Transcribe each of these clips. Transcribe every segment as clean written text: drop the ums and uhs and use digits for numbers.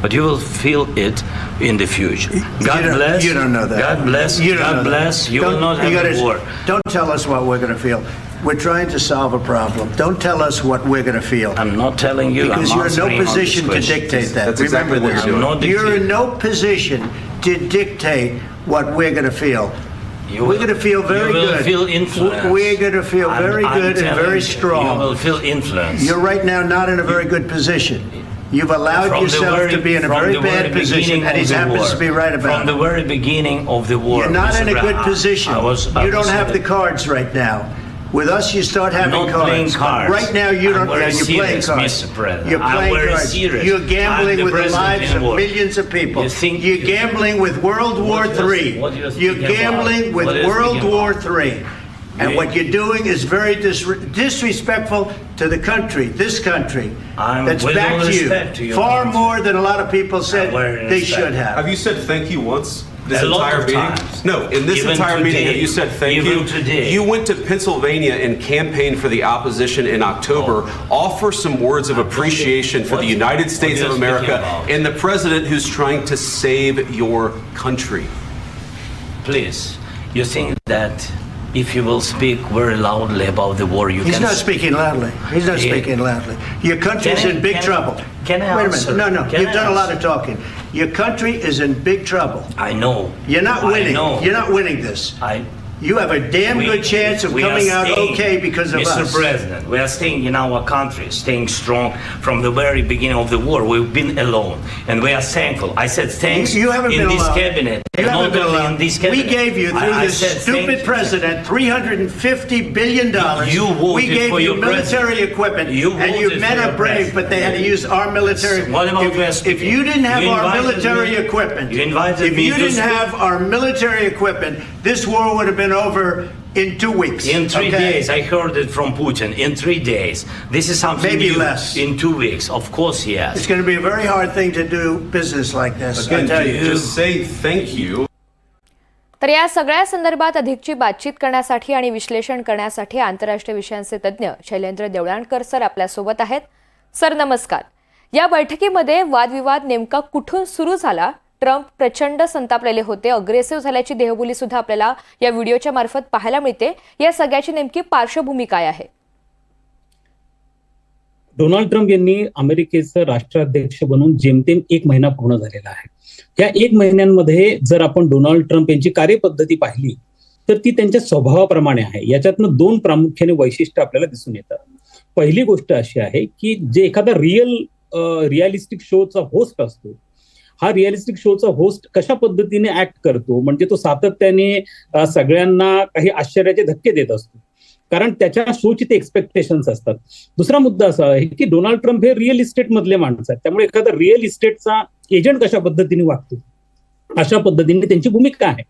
but you will feel it in the future. God bless. You don't know that. God bless. God bless. You will not have a war. Don't tell us what we're going to feel. We're trying to solve a problem. Don't tell us what we're going to feel. I'm not telling you. Because you're in no position to dictate that. That's exactly what you're doing. You're in no position to dictate what we're going to feel. We're going to feel very good. You will feel influence. We're going to feel very good and very strong. You will feel influence. You're right now not in a very good position. You've allowed yourself to be in a very bad position, and he happens to be right about it. From the very beginning of the war. You're not in a good position. You don't have the cards right now. With us, you start having cards. Right now, you don't. You're playing cards. You're playing cards. You're gambling with the lives of millions of people. You're gambling with World War III. You're gambling with World War III. And what you're doing is very disrespectful to the country, this country, that's backed you far more than a lot of people said they should have. Have you said thank you once? This entire meeting? No, in this entire meeting, have you said thank you? You went to Pennsylvania and campaigned for the opposition in October. Offer some words of appreciation for the United States of America and the president who's trying to save your country. Please, you think that if you will speak very loudly about the war, He's not speaking loudly. He's not speaking loudly. Your country's in big trouble. Can I Wait a minute. No. You've done a lot of talking. Your country is in big trouble. I know. You're not winning. You're not winning this. You have a damn good chance of coming out okay because of us. Mr. President, we are staying in our country, staying strong from the very beginning of the war. We've been alone, and we are thankful. I said thanks you haven't in been this alone. cabinet. You haven't been alone. In this cabinet. We gave you, through this stupid president, $350 billion. We gave you military equipment, and your men are brave, but they had to use our military. If you didn't have our military equipment, this war would have been over in 2 weeks. In 3 days, I heard it from Putin. In 3 days, this is something maybe new. Less. In 2 weeks, of course, yes. It's going to be a very hard thing to do business like this. Again, just say thank you. तर या सगळ्या संदर्भात अधिकची बातचीत करण्यासाठी आणि विश्लेषण करण्यासाठी आंतरराष्ट्रीय विषयांचे तज्ज्ञ शैलेंद्र देवळाणकर सर आपल्यासोबत आहेत. सर नमस्कार. या बैठकीमध्ये वादविवाद नेमका कुठून सुरू झाला? ट्रम्प प्रचंड संतापलेले होते, अग्रेसिव्ह झाल्याची देहबोली सुद्धा आपल्याला या व्हिडिओच्या मार्फत पाहायला मिळते. या सगळ्याची नेमकी पार्श्वभूमी काय आहे? डोनाल्ड ट्रम्प यांनी अमेरिकेचं राष्ट्राध्यक्ष बनून जेमतेम 1 महिना पूर्ण झालेला आहे. या 1 महिन्यांमध्ये जर आपण डोनाल्ड ट्रम्प यांची कार्यपद्धती पाहिली तर ती त्यांच्या स्वभावाप्रमाणे आहे. याच्यातनं 2 प्रामुख्याने वैशिष्ट्य आपल्याला दिसून येतात. पहिली गोष्ट अशी आहे की जे एखादा रिअलिस्टिक शोचा होस्ट असतो, हा रिअलिस्टिक शोचा होस्ट कशा पद्धतीने ऍक्ट करतो, म्हणजे तो सातत्याने सगळ्यांना काही आश्चर्याचे धक्के देत असतो, कारण त्याच्या शोची ते एक्सपेक्टेशन्स असतात. दुसरा मुद्दा असा आहे की डोनाल्ड ट्रम्प हे रिअल इस्टेट मधले माणसं आहेत, त्यामुळे एखादा रिअल इस्टेटचा एजंट कशा पद्धतीने वागतो अशा पद्धतीने त्यांची भूमिका आहे.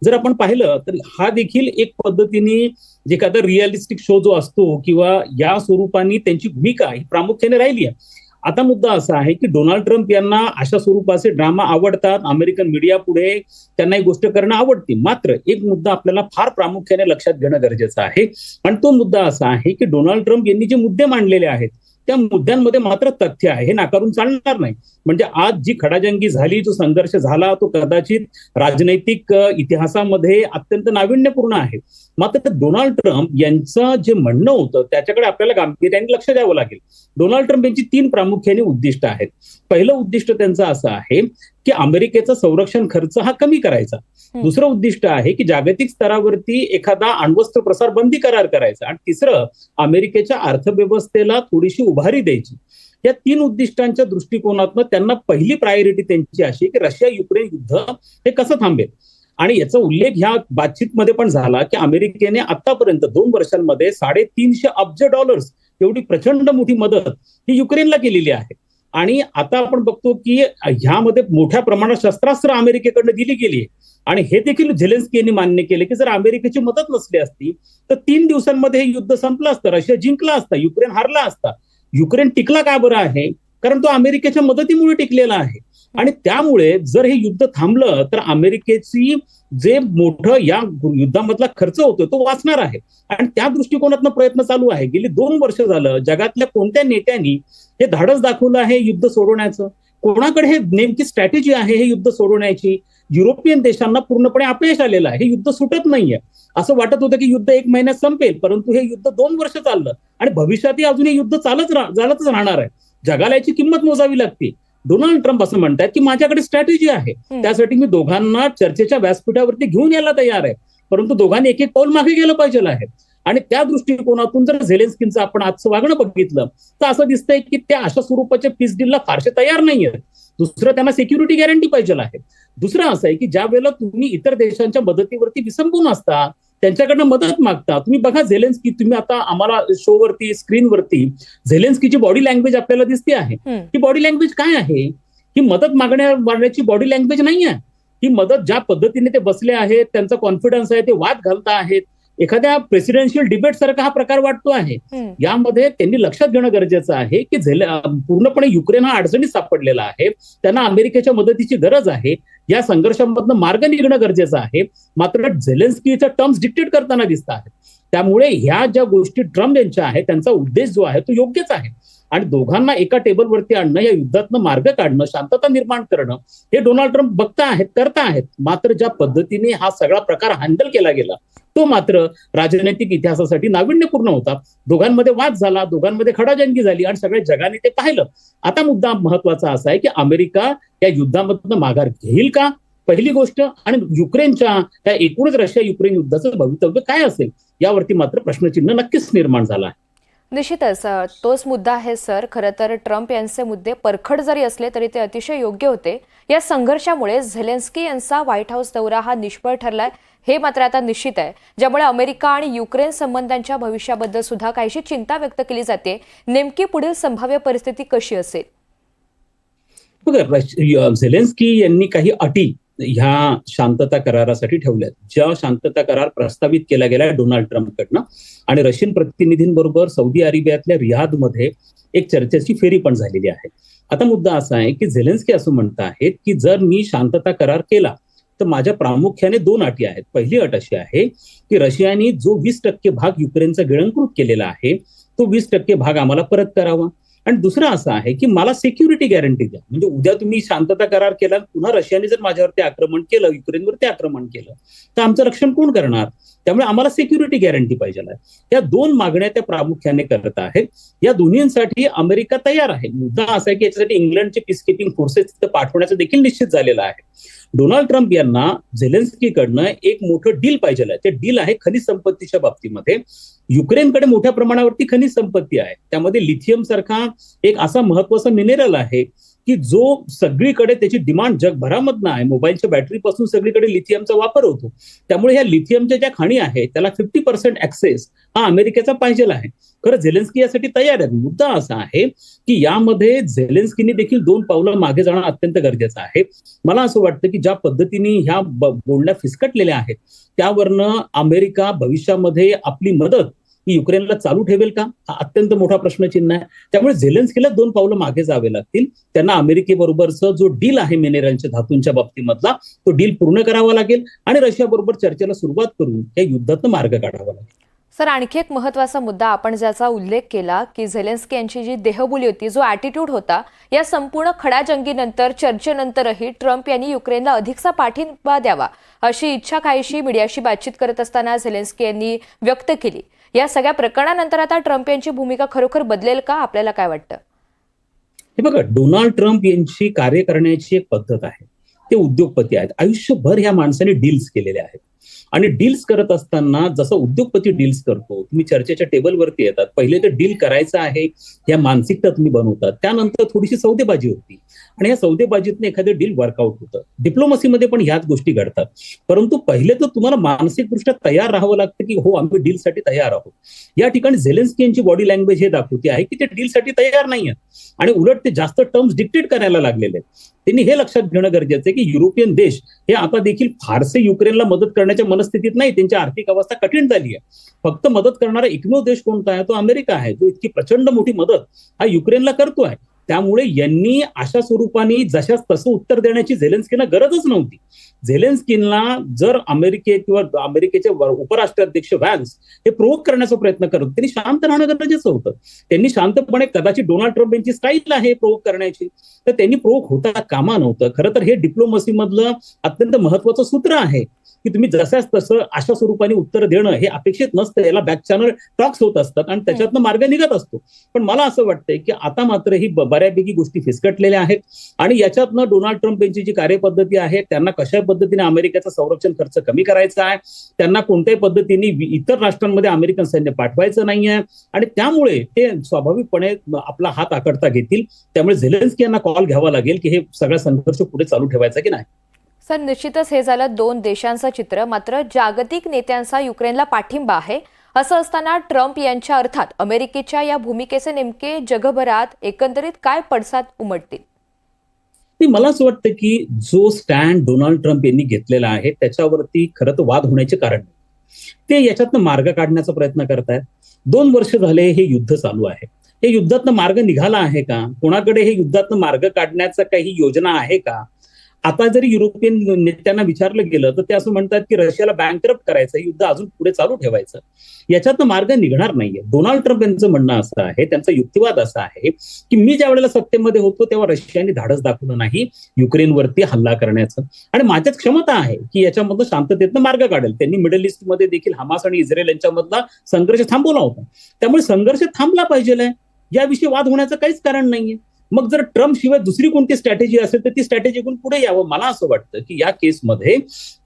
जर आपण पाहिलं तर हा देखील एक पद्धतीने जे एखादा रिअलिस्टिक शो जो असतो किंवा या स्वरूपाने त्यांची भूमिका ही प्रामुख्याने राहिली आहे. आता मुद्दा असा आहे की डोनाल्ड ट्रम्प यांना अशा स्वरूपाचे ड्रामा आवडतात, अमेरिकन मीडिया पुढे त्यांना ही गोष्ट करणं आवडते. मात्र एक मुद्दा आपल्याला फार प्रामुख्याने लक्षात घेणं गरजेचं आहे, आणि तो मुद्दा असा आहे की डोनाल्ड ट्रम्प यांनी जे मुद्दे मांडलेले आहेत त्या मुद्द्यांमध्ये मात्र तथ्य आहे, हे नाकारून चालणार नाही. म्हणजे आज जी खडाजंगी झाली, जो संघर्ष झाला, तो कदाचित राजनैतिक इतिहासामध्ये अत्यंत नाविन्यपूर्ण आहे. मात्र डोनाल्ड ट्रम्प यांचं जे म्हणणं होतं त्याच्याकडे आपल्याला गांभीर्याने लक्ष द्यावं लागेल. डोनाल्ड ट्रम्प यांची 3 प्रामुख्याने उद्दिष्ट आहेत. पहिलं उद्दिष्ट त्यांचं असं आहे की अमेरिकेचा संरक्षण खर्च हा कमी करायचा. दुसरं उद्दिष्ट आहे की जागतिक स्तरावरती एखादा अण्वस्त्र प्रसार बंदी करार करायचा. आणि तिसरं अमेरिकेच्या अर्थव्यवस्थेला थोडीशी उभारी द्यायची. या 3 उद्दिष्टांच्या दृष्टिकोनातून त्यांना पहिली प्रायोरिटी त्यांची अशी की रशिया युक्रेन युद्ध हे कसं थांबेल. आणि याचा उल्लेख ह्या बातचीतमध्ये पण झाला की अमेरिकेने आतापर्यंत 2 वर्षांमध्ये $350 अब्ज एवढी प्रचंड मोठी मदत ही युक्रेनला केलेली आहे. आणि आता आपण बघतो की ह्यामध्ये मोठ्या प्रमाणात शस्त्रास्त्र अमेरिकेकडनं दिली गेली आहे. आणि हे देखील झेलेन्स्की यांनी मान्य केले की जर अमेरिकेची मदत नसली असती तर 3 दिवसांमध्ये हे युद्ध संपलं असतं, रशिया जिंकला असता, युक्रेन हारला असता. युक्रेन टिकला का बरं आहे? कारण तो अमेरिकेच्या मदतीमुळे टिकलेला आहे. आणि त्यामुळे जर हे युद्ध थांबलं तर अमेरिकेची जे मोठं या युद्धामधला खर्च होतो तो वाचणार आहे. आणि त्या दृष्टिकोनातून प्रयत्न चालू आहे. गेली 2 वर्ष झालं जगातल्या कोणत्या नेत्यांनी हे धाडस दाखवलं आहे युद्ध सोडवण्याचं? कोणाकडे हे नेमकी स्ट्रॅटेजी आहे हे युद्ध सोडवण्याची? युरोपियन देशांना पूर्णपणे अपयश आलेलं आहे. हे युद्ध सुटत नाहीये. असं वाटत होतं की युद्ध 1 महिन्यात संपेल, परंतु हे युद्ध 2 वर्ष चाललं आणि भविष्यातही अजून हे युद्ध चालतच राहणार आहे. जगाला याची किंमत मोजावी लागते. डोनाल्ड ट्रम्प असं म्हणतात की माझ्याकडे स्ट्रॅटेजी आहे, त्यासाठी मी दोघांना चर्चेच्या व्यासपीठावरती घेऊन यायला तयार आहे, परंतु दोघांनी एक पाऊल मागे गेलं पाहिजे आहे. आणि त्या दृष्टिकोनातून जर झेलेन्स्कींचं आपण आजचं वागणं बघितलं तर असं दिसतंय की त्या अशा स्वरूपाच्या पीस डीलला फारसे तयार नाहीयेत. दुसरं, त्यांना सिक्युरिटी गॅरंटी पाहिजे आहे. दुसरं असं आहे की ज्या वेळेला तुम्ही इतर देशांच्या मदतीवरती विसंबून असता, त्यांच्याकडनं मदत मागता, तुम्ही बघा झेलेन्स्की, तुम्ही आता आम्हाला शोवरती स्क्रीनवरती झेलेन्स्कीची बॉडी लँग्वेज आपल्याला दिसते आहे. ही बॉडी लँग्वेज काय आहे? ही मदत मागण्याची बॉडी लँग्वेज नाही आहे. ही मदत ज्या पद्धतीने ते बसले आहेत, त्यांचा कॉन्फिडन्स आहे, ते वाद घालता आहेत, एखाद्या प्रेसिडेन्शियल डिबेट सारखा हा प्रकार वाटतो आहे. यामध्ये त्यांनी लक्षात घेणं गरजेचं आहे की पूर्णपणे युक्रेन हा अडचणीत सापडलेला आहे. त्यांना अमेरिकेच्या मदतीची गरज आहे. या संघर्षामधनं मार्ग निघणं गरजेचं आहे. मात्र झेलेन्स्कीच्या टर्म्स डिक्टेट करताना दिसत आहेत. त्यामुळे ह्या ज्या गोष्टी ट्रम्प यांच्या आहेत, त्यांचा उद्देश जो आहे तो योग्यच आहे. आणि दोघांना एका टेबलवरती आणणं, या युद्धातनं मार्ग काढणं, शांतता निर्माण करणं, हे डोनाल्ड ट्रम्प बघता आहेत, करता आहेत. मात्र ज्या पद्धतीने हा सगळा प्रकार हँडल केला गेला तो मात्र राजनैतिक इतिहासासाठी नाविन्यपूर्ण होता. दोघांमध्ये वाद झाला, दोघांमध्ये खडाजंगी झाली आणि सगळ्या जगाने ते पाहिलं. आता मुद्दा महत्वाचा असा आहे की अमेरिका या युद्धामधनं माघार घेईल का, पहिली गोष्ट, आणि युक्रेनच्या त्या एकूणच रशिया युक्रेन युद्धाचं भवितव्य काय असेल यावरती मात्र प्रश्नचिन्ह नक्कीच निर्माण झाला आहे. निश्चितच तोच मुद्दा आहे सर. खरं तर ट्रम्प यांचे मुद्दे परखड जरी असले तरी ते अतिशय योग्य होते. या संघर्षामुळे झेलेन्स्की यांचा व्हाईट हाऊस दौरा हा निष्फळ ठरलाय हे मात्र आता निश्चित आहे, ज्यामुळे अमेरिका आणि युक्रेन संबंधांच्या भविष्याबद्दल सुद्धा काहीशी चिंता व्यक्त केली जाते. नेमकी पुढील संभाव्य परिस्थिती कशी असेल? बघा, झेलेन्स्की यांनी काही अटी ह्या शांतता करारासाठी ठेवल्यात. ज्या शांतता करार प्रस्तावित केला गेला डोनाल्ड ट्रम्पकडनं आणि रशियन प्रतिनिधींबरोबर सौदी अरेबियातल्या रियादमध्ये एक चर्चेची फेरी पण झालेली आहे. आता मुद्दा असा आहे की झेलेन्स्की असं म्हणत आहेत की जर मी शांतता करार केला तर माझ्या प्रामुख्याने 2 अटी आहेत. पहिली अट अशी आहे की रशियाने जो 20% भाग युक्रेनचा गिळंकृत केलेला आहे तो 20% भाग आम्हाला परत करावा. आणि दुसरं असं आहे की मला सिक्युरिटी गॅरंटी द्या. म्हणजे उद्या तुम्ही शांतता करार केला, पुन्हा रशियाने जर माझ्यावरती आक्रमण केलं, युक्रेनवरती आक्रमण केलं, तर आमचं रक्षण कोण करणार? त्यामुळे आम्हाला सिक्युरिटी गॅरंटी पाहिजे आहे. त्या 2 मागण्या त्या प्रामुख्याने करत आहेत. या दोन्हींसाठी अमेरिका तयार आहे. मुद्दा असा आहे की याच्यासाठी इंग्लंडचे पीसकीपिंग फोर्सेस पाठवण्याचं देखील निश्चित झालेलं आहे. डोनाल्ड ट्रम्प यांना झेलेन्स्कीकडनं एक मोठं डील पाहिजे आहे. ते डील आहे खनिज संपत्तीच्या बाबतीमध्ये. युक्रेनकडे मोठ्या प्रमाणावरती खनिज संपत्ती आहे. त्यामध्ये लिथियम सारखा एक असा महत्वाचा मिनरल आहे की जो सगळीकडे त्याची डिमांड जगभरामधनं आहे. मोबाईलच्या बॅटरीपासून सगळीकडे लिथियमचा वापर होतो. त्यामुळे ह्या लिथियमच्या ज्या खाणी आहेत त्याला 50% ऍक्सेस हा अमेरिकेचा पाहिजे आहे. खरं झेलेन्स्की यासाठी तयार आहेत. मुद्दा असा आहे की यामध्ये झेलेन्स्कीने देखील 2 पावलं मागे जाणं अत्यंत गरजेचं आहे. मला असं वाटतं की ज्या पद्धतीने ह्या बोलण्या फिसकटलेल्या आहेत त्यावरनं अमेरिका भविष्यामध्ये आपली मदत ही युक्रेनला चालू ठेवेल का, हा अत्यंत मोठा प्रश्नचिन्ह आहे. त्यामुळे झेलेन्स्कीला 2 पावलं मागे जावे लागतील. त्यांना अमेरिकेबरोबरचा जो डील आहे मिनेरलच्या धातूंच्या बाबतीमधला तो डील पूर्ण करावा लागेल आणि रशियाबरोबर चर्चेला सुरुवात करून या युद्धातनं मार्ग काढावा लागेल. सर, आणखी एक महत्त्वाचा मुद्दा आपण ज्याचा उल्लेख केला की झेलेन्स्की यांची जी देहबोली होती, जो ॲटिट्यूड होता, या संपूर्ण खडाजंगीनंतर चर्चेनंतरही ट्रम्प यांनी युक्रेनला अधिकचा पाठिंबा द्यावा अशी इच्छा काहीशी मीडियाशी बातचीत करत असताना झेलेन्स्की यांनी व्यक्त केली. या सगळ्या प्रकरणानंतर आता ट्रम्प यांची भूमिका खरोखर बदलेल का, आपल्याला काय वाटतं? हे बघा, डोनाल्ड ट्रम्प यांची कार्य करण्याची एक पद्धत आहे. ते उद्योगपती आहेत. आयुष्यभर ह्या माणसाने डील्स केलेले आहेत आणि डील्स करत असताना जसं उद्योगपती डील्स करतो, तुम्ही चर्चेच्या टेबलवरती येतात, पहिले तर डील करायचं आहे या मानसिकता तुम्ही बनवतात, त्यानंतर थोडीशी सौदेबाजी होती आणि या सौदेबाजीतनं एखादं डील वर्कआउट होतं. डिप्लोमसीमध्ये पण ह्याच गोष्टी घडतात. परंतु पहिले तर तुम्हाला मानसिकदृष्ट्या तयार राहावं लागतं की हो, आम्ही डीलसाठी तयार आहोत. या ठिकाणी झेलेन्स्की यांची बॉडी लँग्वेज हे दाखवते आहे की ते डीलसाठी तयार नाही आहेत आणि उलट ते जास्त टर्म्स डिक्टेट करायला लागलेले आहेत. त्यांनी हे लक्षात घेणं गरजेचं आहे की युरोपियन देश हे आता देखील फारसे युक्रेनला मदत करण्याच्या मनस्थितीत नाही. त्यांची आर्थिक अवस्था कठीण झाली आहे. फक्त मदत करणारा एकमेव देश कोणता आहे? तो अमेरिका आहे, जो इतकी प्रचंड मोठी मदत हा युक्रेनला करतो आहे. त्यामुळे यांनी अशा स्वरूपाने जशाच तसं उत्तर देण्याची झेलेन्स्कींना गरजच नव्हती. झेलेन्स्कींना जर अमेरिकेचे उपराष्ट्राध्यक्ष व्हॅन्स हे प्रोव्होक करण्याचा प्रयत्न करत त्यांनी शांत राहणं गरजेचं होतं. त्यांनी शांतपणे, कदाचित डोनाल्ड ट्रम्प यांची स्टाईल आहे प्रोव्होक करण्याची, तर त्यांनी प्रोव्होक होता कामा नव्हतं. खरं तर हे डिप्लोमसी मधलं अत्यंत महत्वाचं सूत्र आहे की तुम्ही जशाच तसं अशा स्वरूपाने उत्तर देणं हे अपेक्षित नसतं. याला बॅक चॅनल टॉक्स होत असतात आणि त्याच्यातनं मार्ग निघत असतो. पण मला असं वाटतंय की आता मात्र ही बऱ्यापैकी गोष्टी फिसकटलेल्या आहेत आणि याच्यातनं डोनाल्ड ट्रम्प यांची जी कार्यपद्धती आहे, त्यांना कशा पद्धतीने अमेरिकेचा संरक्षण खर्च कमी करायचा आहे, त्यांना कोणत्याही पद्धतीने इतर राष्ट्रांमध्ये अमेरिकन सैन्य पाठवायचं नाहीये आणि त्यामुळे ते स्वाभाविकपणे आपला हात आकडता घेतील. त्यामुळे झेलेन्स्की यांना कॉल घ्यावा लागेल की हे सगळा संघर्ष पुढे चालू ठेवायचा की नाही. सर, निश्चितच हे झालं दोन देशांचं चित्र. मात्र जागतिक नेत्यांचा युक्रेनला पाठिंबा आहे. असं असताना ट्रम्प यांच्या अर्थात अमेरिकेच्या या भूमिकेचे नेमके जगभरात एकंदरीत काय पडसाद उमटतील? मला असं वाटतं की जो स्टँड डोनाल्ड ट्रम्प यांनी घेतलेला आहे त्याच्यावरती खरं तर वाद होण्याचे कारण नाही. ते याच्यातनं मार्ग काढण्याचा प्रयत्न करतायत. 2 वर्ष झाले हे युद्ध चालू आहे. हे युद्धातनं मार्ग निघाला आहे का? कोणाकडे हे युद्धातनं मार्ग काढण्याचा काही योजना आहे का? आता जरी युरोपियन नेत्यांना विचारलं गेलं तर ते असं म्हणतात की रशियाला बँकरप्ट करायचं, युद्ध अजून पुढे चालू ठेवायचं. याच्यातनं मार्ग निघणार नाहीये. डोनाल्ड ट्रम्प यांचं म्हणणं असं आहे, त्यांचा युक्तिवाद असा आहे की मी ज्या वेळेला सत्तेमध्ये होतो तेव्हा रशियाने धाडस दाखवलं नाही युक्रेनवरती हल्ला करण्याचं आणि माझ्यात क्षमता आहे की याच्यामधनं शांततेतनं मार्ग काढेल. त्यांनी मिडल ईस्ट मध्ये देखील हमास आणि इस्रायल यांच्यामधला संघर्ष थांबवला होता. त्यामुळे संघर्ष थांबला पाहिजे, याविषयी वाद होण्याचं काहीच कारण नाहीये. मग जर ट्रम्प शिवाय दुसरी कोणती स्ट्रॅटेजी असेल तर ती स्ट्रॅटेजी घेऊन पुढे यावं. मला असं वाटतं की या केसमध्ये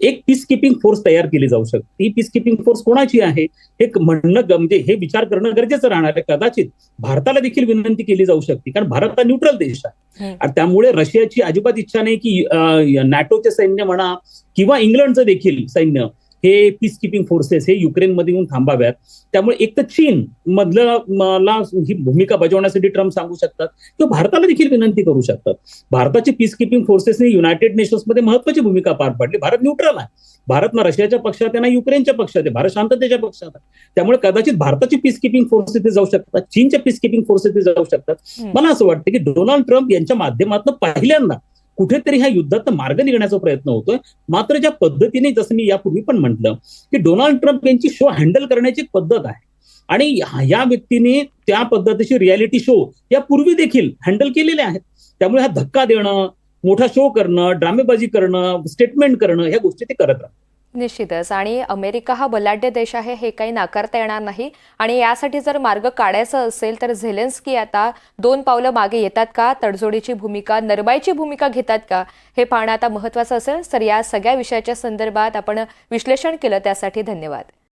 एक पीस किपिंग फोर्स तयार केली जाऊ शकते. ही पीस किपिंग फोर्स कोणाची आहे हे म्हणणं, म्हणजे हे विचार करणं गरजेचं राहणार आहे. कदाचित भारताला देखील विनंती केली जाऊ शकते, कारण भारत हा न्यूट्रल देश आहे आणि त्यामुळे रशियाची अजिबात इच्छा नाही की नॅटोचे सैन्य म्हणा किंवा इंग्लंडचं देखील सैन्य हे पीस किपिंग फोर्सेस हे युक्रेनमध्ये येऊन थांबाव्यात. त्यामुळे एक तर चीन मधला ही भूमिका बजावण्यासाठी ट्रम्प सांगू शकतात किंवा भारताला देखील विनंती करू शकतात. भारताची पीस किपिंग फोर्सेसने युनायटेड नेशन्समध्ये महत्वाची भूमिका पार पाडली. भारत न्यूट्रल आहे. भारत ना रशियाच्या पक्षात आहे ना युक्रेनच्या पक्षात आहे. भारत शांततेच्या पक्षात आहे. त्यामुळे कदाचित भारताची पीस किपिंग फोर्सेस तिथे जाऊ शकतात, चीनच्या पीस किपिंग फोर्सेस तिथे जाऊ शकतात. मला असं वाटतं की डोनाल्ड ट्रम्प यांच्या माध्यमातून पहिल्यांदा कुठेतरी ह्या युद्धात मार्ग निघण्याचा प्रयत्न होतोय. मात्र ज्या पद्धतीने, जसं मी यापूर्वी पण म्हटलं की डोनाल्ड ट्रम्प यांची शो हँडल करण्याची एक पद्धत आहे आणि या व्यक्तीने त्या पद्धतीचे रियालिटी शो यापूर्वी देखील हँडल केलेले आहेत. त्यामुळे हा धक्का देणं, मोठा शो करणं, ड्रामेबाजी करणं, स्टेटमेंट करणं, ह्या गोष्टी ते करत राहतात. निश्चितच. आणि अमेरिका हा बलाढ्य देश आहे हे काही नाकारता येणार नाही आणि यासाठी जर मार्ग काढायचा असेल तर झेलेन्स्की आता 2 पावलं मागे येतात का, तडजोडीची भूमिका, नरमाईची भूमिका घेतात का, हे पाहणं आता महत्त्वाचं असेल. तर या सगळ्या विषयाच्या संदर्भात आपण विश्लेषण केलं त्यासाठी धन्यवाद.